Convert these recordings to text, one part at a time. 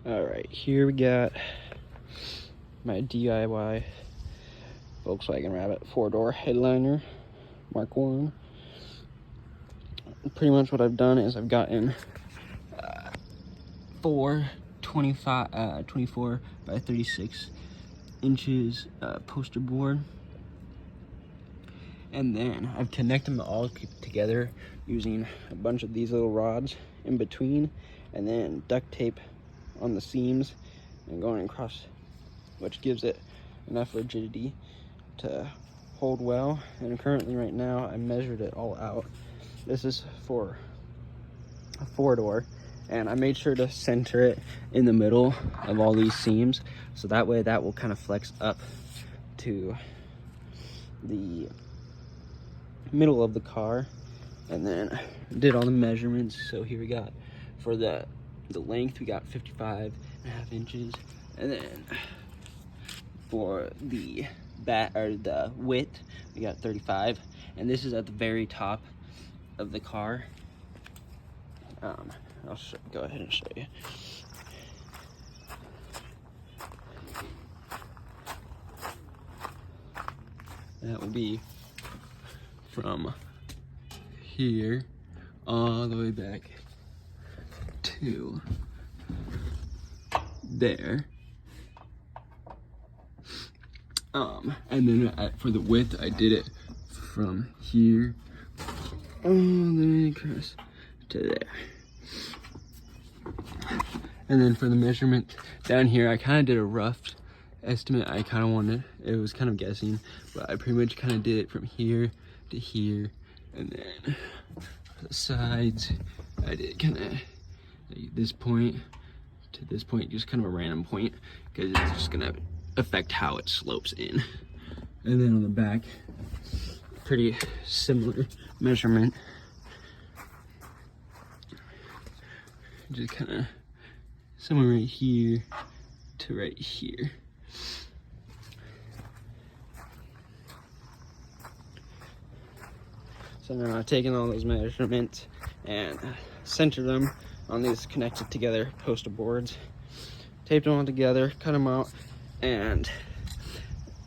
All right, here we got my DIY Volkswagen Rabbit 4-door headliner, Mark 1. Pretty much what I've done is I've gotten 4 24 by 36 inches poster board, and then I've connected them all together using a bunch of these little rods in between, and then duct tape on the seams and going across, which gives it enough rigidity to hold well. And currently right now I measured it all out. This is for a 4-door, and I made sure to center it in the middle of all these seams, so that way that will kind of flex up to the middle of the car. And then did all the measurements. So here we got, for the length we got 55.5 inches, and then for the the width we got 35, and this is at the very top of the car. I'll go ahead and show you. That will be from here all the way back to there. And then for the width, I did it from here all the way across to there. And then for the measurement down here, I kind of did a rough estimate. I kind of wanted, it was kind of guessing, but I pretty much kind of did it from here to here, and then the sides I did kind of like this point to this point, just kind of a random point, because it's just gonna affect how it slopes in. And then on the back, pretty similar measurement, just kind of somewhere right here to right here. So now I've taken all those measurements and centered them on these connected together poster boards, taped them all together, cut them out, and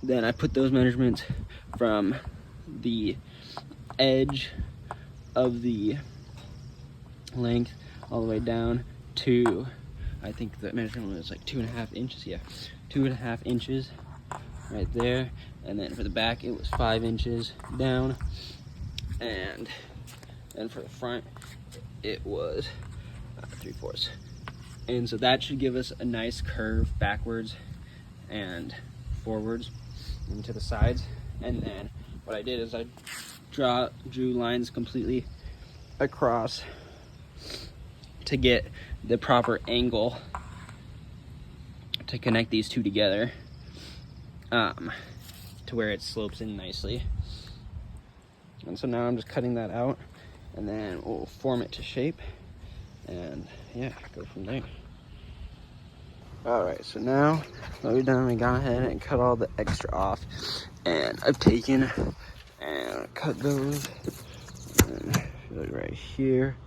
then I put those measurements from the edge of the length all the way down to, I think the measurement was like 2.5 inches. Yeah, 2.5 inches right there. And then for the back, it was 5 inches down. And then for the front, it was 3/4. And so that should give us a nice curve backwards and forwards and to the sides. And then what I did is I drew lines completely across to get the proper angle to connect these two together, to where it slopes in nicely. And so now I'm just cutting that out, and then we'll form it to shape, and yeah, go from there. All right, so now what we've done, we gone ahead and cut all the extra off, and I've taken and cut those, and right here,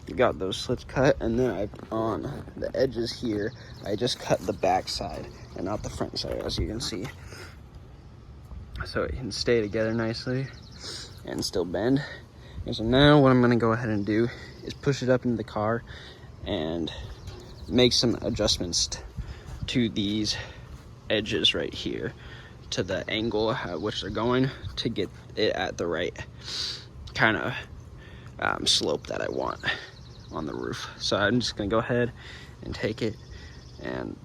we got those slits cut, and then on the edges here, I just cut the back side and not the front side, as you can see, so it can stay together nicely and still bend. And so now what I'm gonna go ahead and do is push it up into the car and make some adjustments to these edges right here, to the angle at which they're going, to get it at the right kind of slope that I want on the roof. So I'm just gonna go ahead and take it and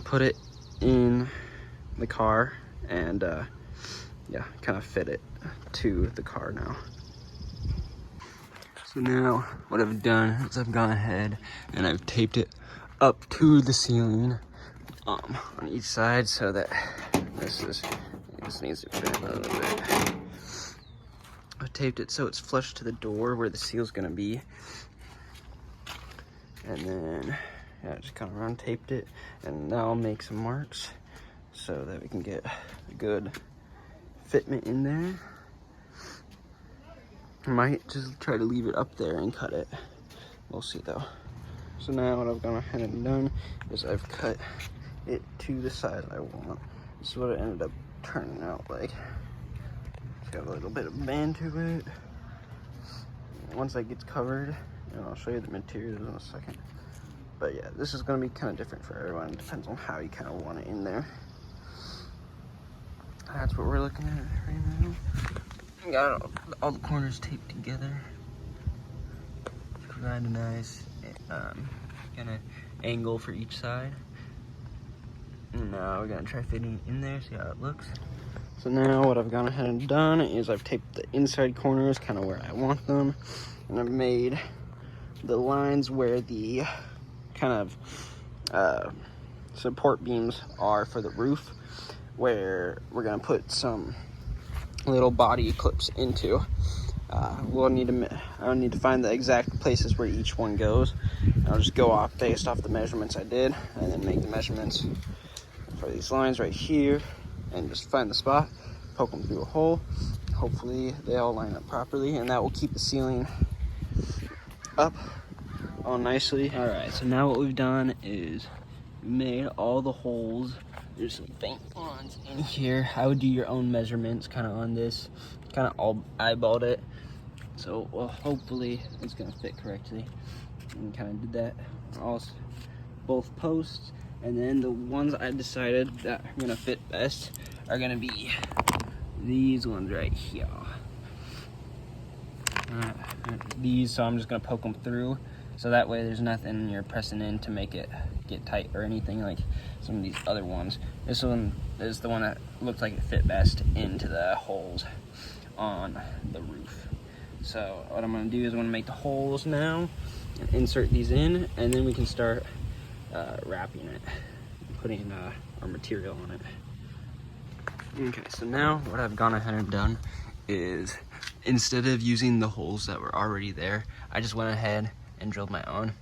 put it in the car and yeah, kind of fit it to the car now. So now what I've done is I've gone ahead and I've taped it up to the ceiling on each side, so that this needs to fit a little bit. I've taped it so it's flush to the door where the seal's gonna be, and then yeah, just kind of round taped it, and now I'll make some marks so that we can get a good fitment in there. I might just try to leave it up there and cut it. We'll see though. So now what I've gone ahead and done is I've cut it to the size I want. This is what it ended up turning out like. It's got a little bit of band to it. Once that gets covered, and I'll show you the materials in a second. But yeah, this is gonna be kind of different for everyone. It depends on how you kind of want it in there. That's what we're looking at right now. We got all the corners taped together to provide a nice kind of angle for each side. And now we're gonna try fitting it in there, see how it looks. So now what I've gone ahead and done is I've taped the inside corners kind of where I want them. And I've made the lines where the kind of support beams are for the roof, where we're gonna put some little body clips into. I'll need to find the exact places where each one goes. I'll just go off based off the measurements I did, and then make the measurements for these lines right here, and just find the spot, poke them through a hole. Hopefully they all line up properly, and that will keep the ceiling up all nicely. All right, so now what we've done is we made all the holes. There's some faint lines in here. I would do your own measurements kind of on this, kind of all eyeballed it. So, well, hopefully it's gonna fit correctly. And kind of did that on both posts. And then the ones I decided that are gonna fit best are gonna be these ones right here. These, so I'm just gonna poke them through, so that way there's nothing you're pressing in to make it get tight or anything like some of these other ones. This one is the one that looked like it fit best into the holes on the roof. So what I'm gonna do is I'm gonna make the holes now, and insert these in, and then we can start wrapping it, putting our material on it. Okay, so now what I've gone ahead and done is, instead of using the holes that were already there, I just went ahead and drilled my own.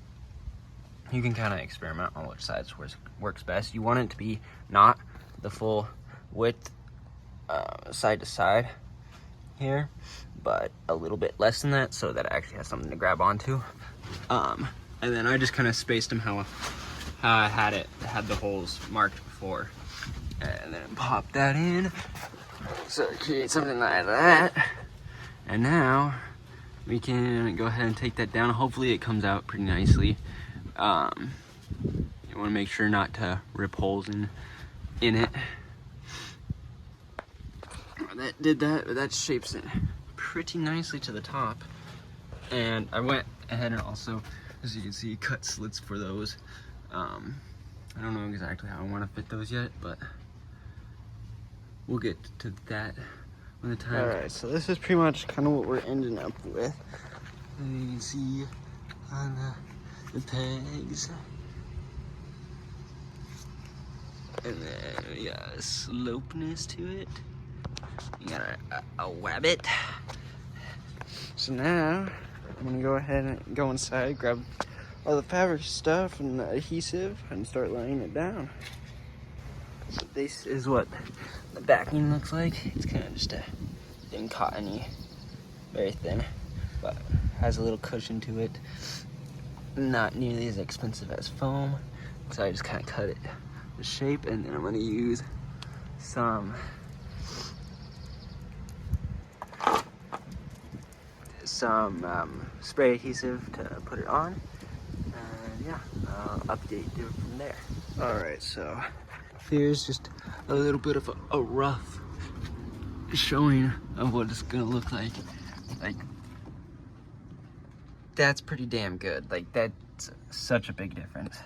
You can kind of experiment on which sides works best. You want it to be not the full width side to side here, but a little bit less than that, so that it actually has something to grab onto. And then I just kind of spaced them how I had the holes marked before, and then pop that in, so create something like that. And now we can go ahead and take that down. Hopefully it comes out pretty nicely. You want to make sure not to rip holes in it. That did that, but that shapes it pretty nicely to the top. And I went ahead and also, as you can see, cut slits for those. I don't know exactly how I want to fit those yet, but we'll get to that when the time. All right, so this is pretty much kind of what we're ending up with. And you can see on the pegs. And then we got a slopeness to it. You got a wabbit. So now I'm gonna go ahead and go inside, grab all the fabric stuff and the adhesive, and start laying it down. So this is what the backing looks like. It's kind of just a thin cottony, very thin, but has a little cushion to it. Not nearly as expensive as foam, so I just kind of cut it the shape, and then I'm gonna use some spray adhesive to put it on, and yeah, I'll update you from there. All right, so here's just a little bit of a rough showing of what it's gonna look like. Like, that's pretty damn good. Like, that's such a big difference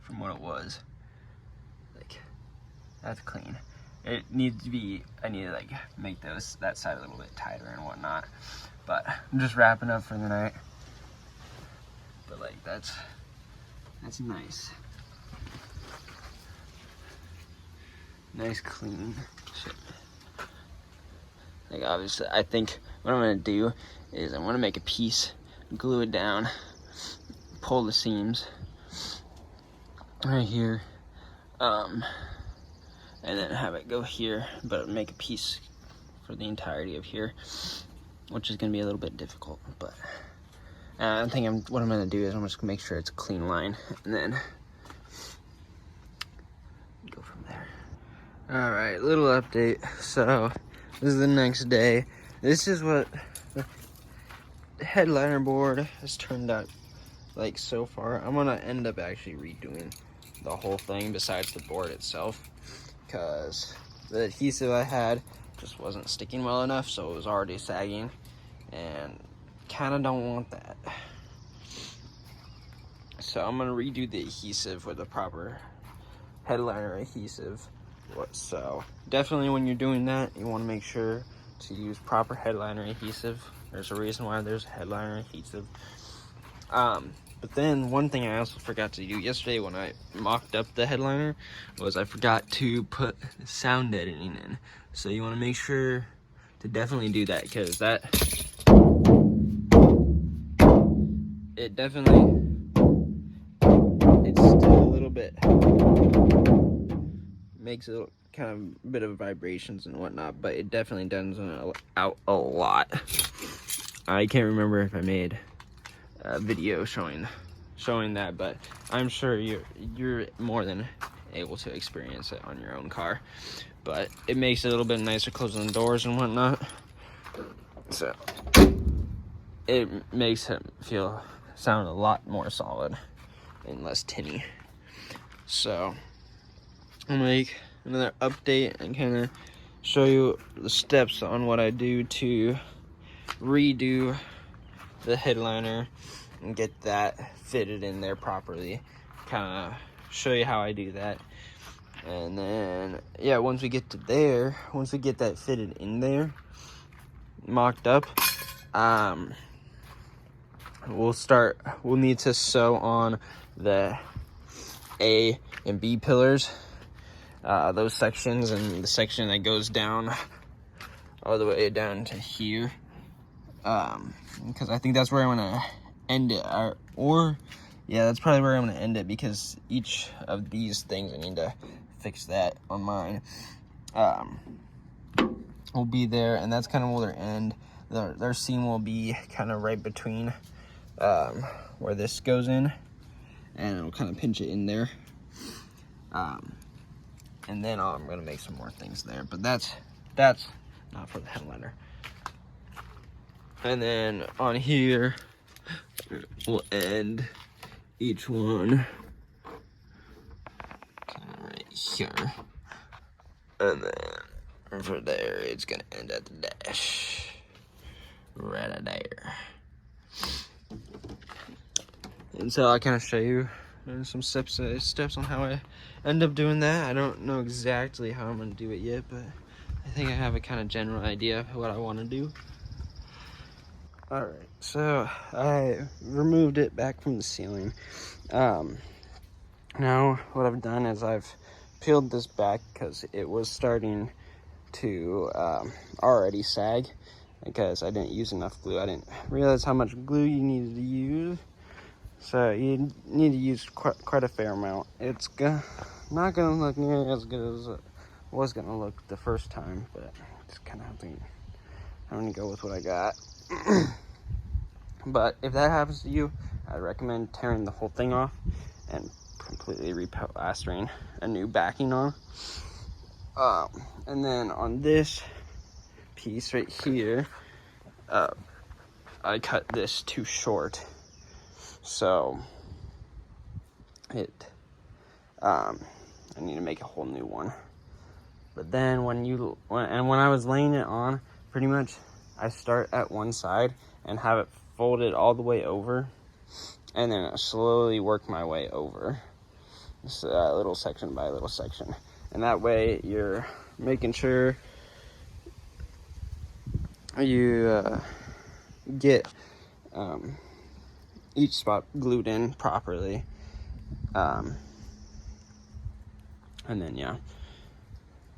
from what it was. Like, that's clean. It needs to be, I need to like make that side a little bit tighter and whatnot, but I'm just wrapping up for the night. But like, that's nice. Nice clean shit. Like, obviously, I think what I'm gonna do is I'm gonna make a piece, glue it down, pull the seams right here, and then have it go here, but make a piece for the entirety of here, which is going to be a little bit difficult, but I think what I'm going to do is I'm just going to make sure it's a clean line, and then go from there. All right, little update. So this is the next day. This is what the headliner board has turned out like so far. I'm going to end up actually redoing the whole thing besides the board itself, because the adhesive I had just wasn't sticking well enough, so it was already sagging, and kind of don't want that. So I'm gonna redo the adhesive with the proper headliner adhesive. So definitely when you're doing that, you want to make sure to use proper headliner adhesive. There's a reason why there's headliner adhesive. But then one thing I also forgot to do yesterday when I mocked up the headliner was I forgot to put sound deadening in. So you want to make sure to definitely do that, because it's still a little bit, makes a kind of bit of vibrations and whatnot, but it definitely deadens out a lot. I can't remember if I made a video showing that, but I'm sure you're more than able to experience it on your own car. But it makes it a little bit nicer closing the doors and whatnot, so it makes it sound a lot more solid and less tinny. So I'll make another update and kind of show you the steps on what I do to redo the headliner and get that fitted in there properly. Kind of show you how I do that. And then, yeah, once we get that fitted in there, mocked up, we'll need to sew on the A and B pillars, those sections, and the section that goes down all the way down to here, because I think that's where I'm gonna end it, yeah, that's probably where I'm gonna end it, because each of these things I need to fix that on mine, will be there, and that's kind of where their end, their seam will be kind of right between where this goes in, and it'll kind of pinch it in there, and then I'm gonna make some more things there, but that's not for the headliner. And then on here we'll end each one right here, and then for there it's gonna end at the dash right there. And so I'll kind of show you some steps on how I end up doing that. I don't know exactly how I'm gonna do it yet, but I think I have a kind of general idea of what I want to do. All right, so I removed it back from the ceiling. Now what I've done is I've peeled this back because it was starting to already sag, because I didn't use enough glue. I didn't realize how much glue you needed to use, so you need to use quite a fair amount. It's not gonna look nearly as good as it was gonna look the first time, but just kind of I'm gonna go with what I got. But if that happens to you, I recommend tearing the whole thing off and completely replastering a new backing on. And then on this piece right here, I cut this too short, so I need to make a whole new one. But then when I was laying it on, pretty much I start at one side and have it folded all the way over, and then I slowly work my way over, little section by little section. And that way you're making sure you get each spot glued in properly. And then, yeah,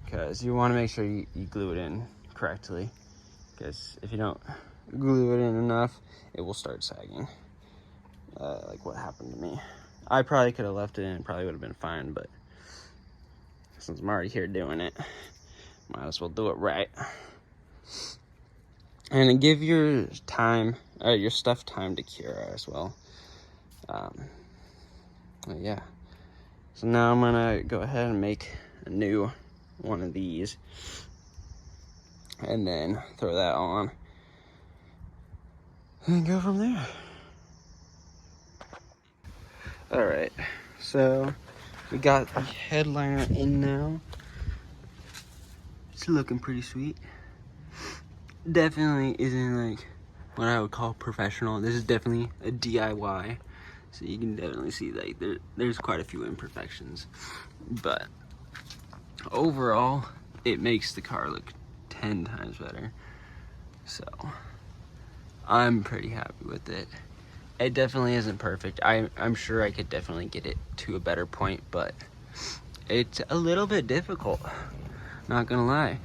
because you want to make sure you glue it in correctly, because if you don't glue it in enough, it will start sagging, like what happened to me. I probably could have left it in, it probably would have been fine, but since I'm already here doing it, might as well do it right. and give your stuff time to cure as well. But yeah, so now I'm gonna go ahead and make a new one of these, and then throw that on, and go from there. All right, so we got the headliner in now. It's looking pretty sweet. Definitely isn't like what I would call professional. This is definitely a DIY. So you can definitely see like there's quite a few imperfections. But overall, it makes the car look 10 times better. So I'm pretty happy with it. It definitely isn't perfect. I'm sure I could definitely get it to a better point, but it's a little bit difficult, not gonna lie.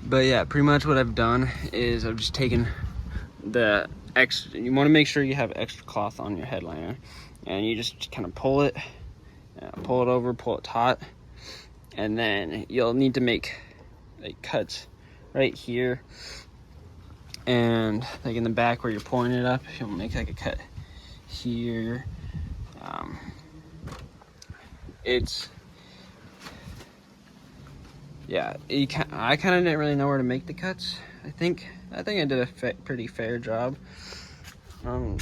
But yeah, pretty much what I've done is I've just taken the extra, you want to make sure you have extra cloth on your headliner, and you just kind of pull it over, pull it taut, and then you'll need to make like cuts right here, and like in the back where you're pulling it up, you'll make like a cut here. Yeah, I kind of didn't really know where to make the cuts. I think I did a pretty fair job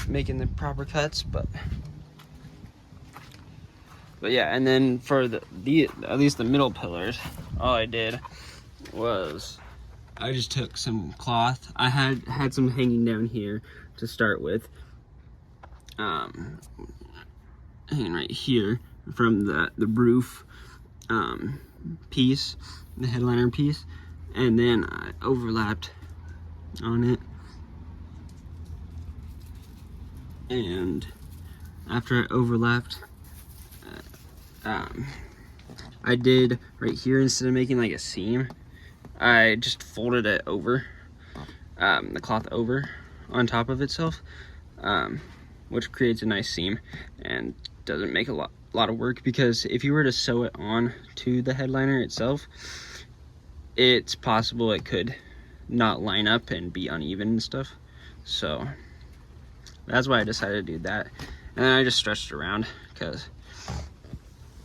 making the proper cuts, but yeah. And then for the at least the middle pillars, all I did was I just took some cloth. I had some hanging down here to start with, hanging right here from the roof piece, the headliner piece, and then I overlapped on it, and after I overlapped, I did right here, instead of making like a seam, I just folded it over, the cloth over on top of itself, which creates a nice seam and doesn't make a lot of work, because if you were to sew it on to the headliner itself, it's possible it could not line up and be uneven and stuff. So that's why I decided to do that, and then I just stretched around, because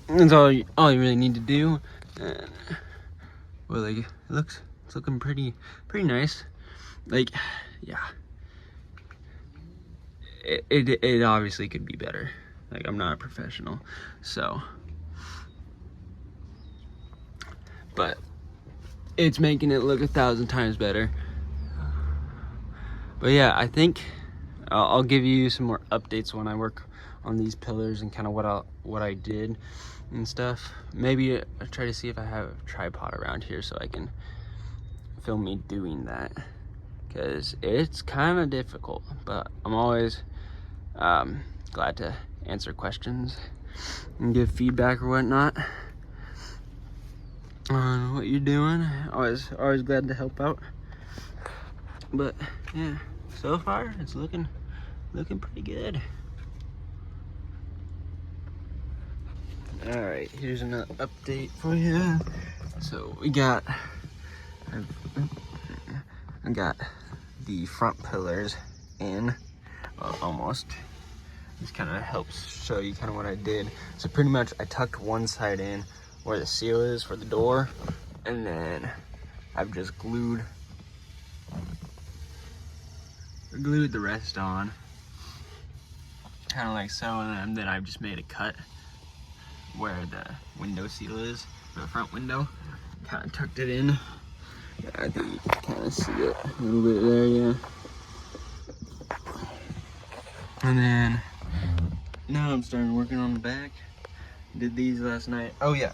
that's all you really need to do. And well, like it's looking pretty nice. Like, yeah, it obviously could be better. Like, I'm not a professional, so, but it's making it look 1,000 times better. But yeah, I think I'll give you some more updates when I work on these pillars and kind of what I did and stuff. Maybe I'll try to see if I have a tripod around here so I can film me doing that, because it's kind of difficult, but I'm always glad to answer questions and give feedback or whatnot on what you're doing. Always glad to help out. But yeah, so far it's looking pretty good. All right, here's another update for you. So I got the front pillars in, almost. This kind of helps show you kind of what I did. So pretty much I tucked one side in where the seal is for the door, and then I've just glued the rest on, kind of like so, and then I've just made a cut where the window seal is for the front window. Kind of tucked it in. I think you can kind of see it a little bit there, yeah. And then now I'm starting working on the back. Did these last night. Oh yeah,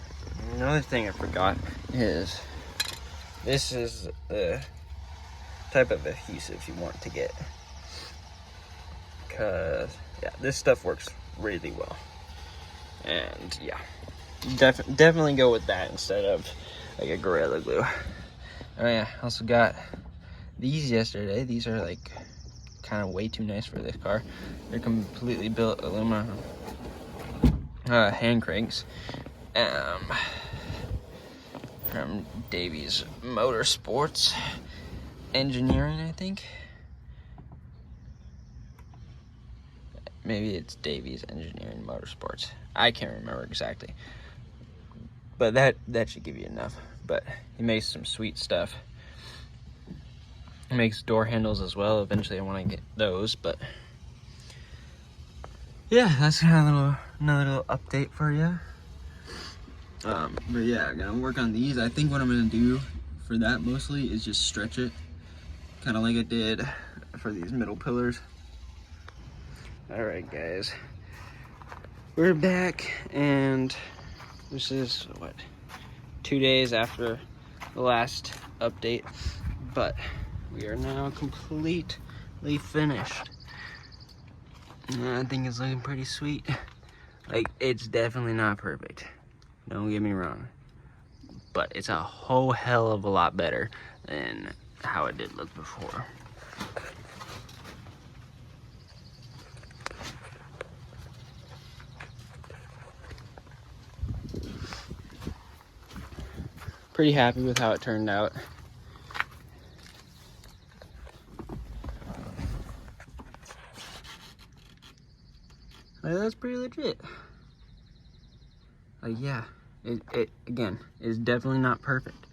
another thing I forgot is this is the type of adhesive you want to get, because yeah, this stuff works really well. And yeah, definitely go with that instead of like a Gorilla Glue. Oh yeah, also got these yesterday. These are like kind of way too nice for this car. They're completely built aluminum hand cranks from Davies Motorsports Engineering, I think. maybe it's Davies Engineering Motorsports. I can't remember exactly, but that should give you enough. But he makes some sweet stuff. He makes door handles as well. Eventually I want to get those, but yeah, that's kind of another little update for you. But yeah, I'm gonna work on these. I think what I'm gonna do for that mostly is just stretch it, kind of like I did for these middle pillars. All right, guys, we're back, and this is what, 2 days after the last update, but we are now completely finished. I think it's looking pretty sweet. Like, it's definitely not perfect, don't get me wrong, but it's a whole hell of a lot better than how it did look before. Pretty happy with how it turned out. Like, that's pretty legit. Like, yeah, it again is definitely not perfect,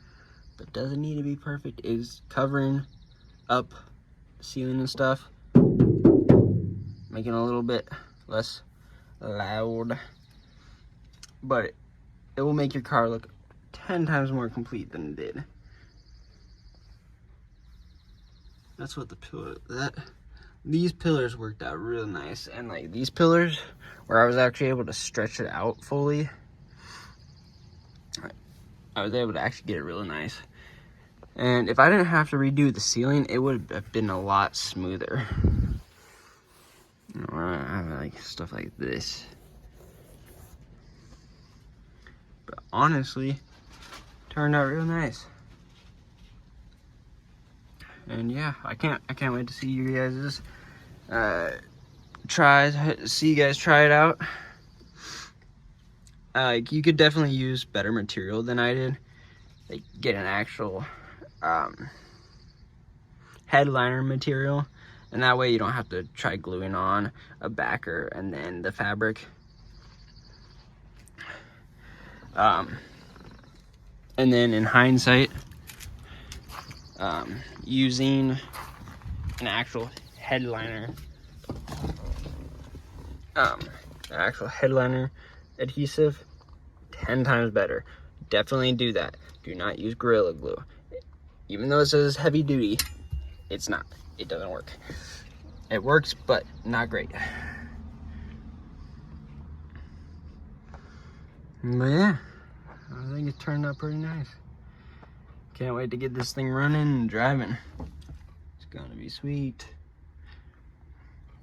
but doesn't need to be perfect. Is covering up the ceiling and stuff, making it a little bit less loud, but it will make your car look 10 times more complete than it did. That's what the pillar, these pillars worked out real nice. And like these pillars, where I was actually able to stretch it out fully, I was able to actually get it really nice. And if I didn't have to redo the ceiling, it would have been a lot smoother. I like stuff like this. But honestly, turned out real nice. And yeah, I can't wait to see you guys see you guys try it out. Like, you could definitely use better material than I did. Like, get an actual headliner material, and that way you don't have to try gluing on a backer and then the fabric. And then in hindsight, using an actual headliner adhesive, 10 times better. Definitely do that. Do not use Gorilla Glue. Even though it says heavy duty, it's not. It doesn't work. It works, but not great. But yeah, I think it turned out pretty nice. Can't wait to get this thing running and driving. It's gonna be sweet.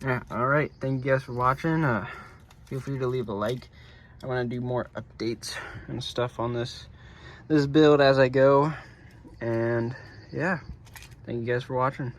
Yeah, all right. Thank you guys for watching. Feel free to leave a like. I want to do more updates and stuff on this build as I go. And yeah, thank you guys for watching.